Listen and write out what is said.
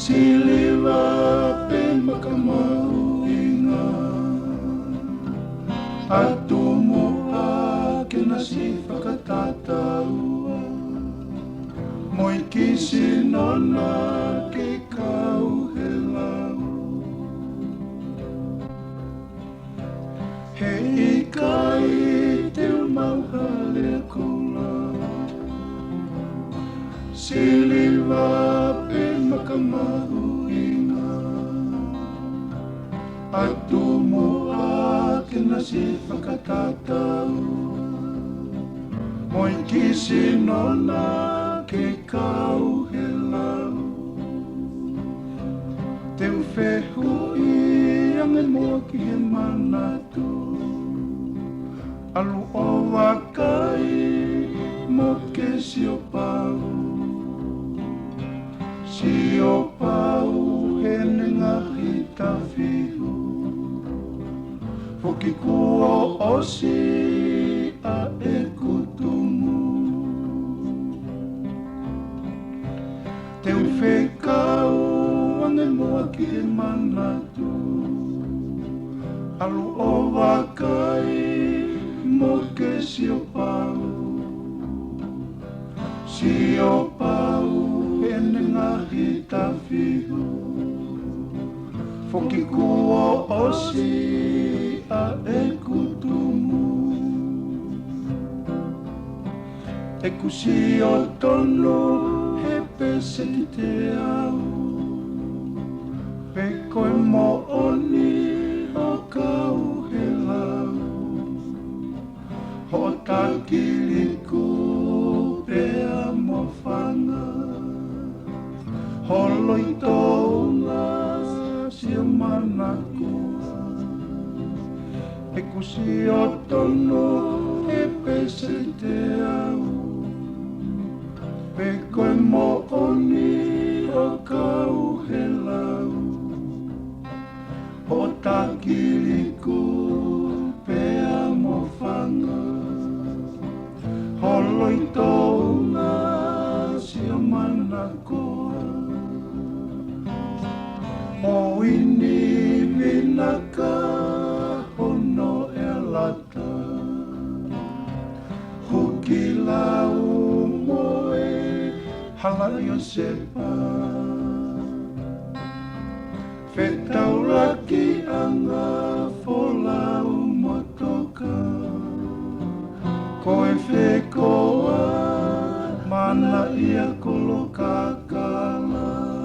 Siliva pe makamauinga Atumoa ke nasi whakatataua Moi kisi nona ke kau he lau He ikai te mauha le kola Siliva pe makamauinga Atumoa ke nasi whakatataua Moi kisi nona ke kau he lau Te uwhehu I ange mua ki he manatu Alu o wakai mo ke sio pau Sio pau he nengahi tawhihu Foki kua osi a e kutumu Te uwhekau ange mua ki he manatu Alu o wakai mo ke sio pau Sio pau he nengahi tawhihu Foki kua osi a e kutumu E kusi o tono he pese ki te au Pe koe mo oni o kau he lau Ho takiliku pea mo whanga Holo I tounga sia manaku E kusi o tono e pese te au Pe koe mo oni o kau he lau Ho takiliku pea mo whanga Holo I tounga sia manakoa O ini vinaka hono e lata Huki lau moe hala o sepa Whetau laki anga folau motoka Koe whekoa mana ia kolo kakala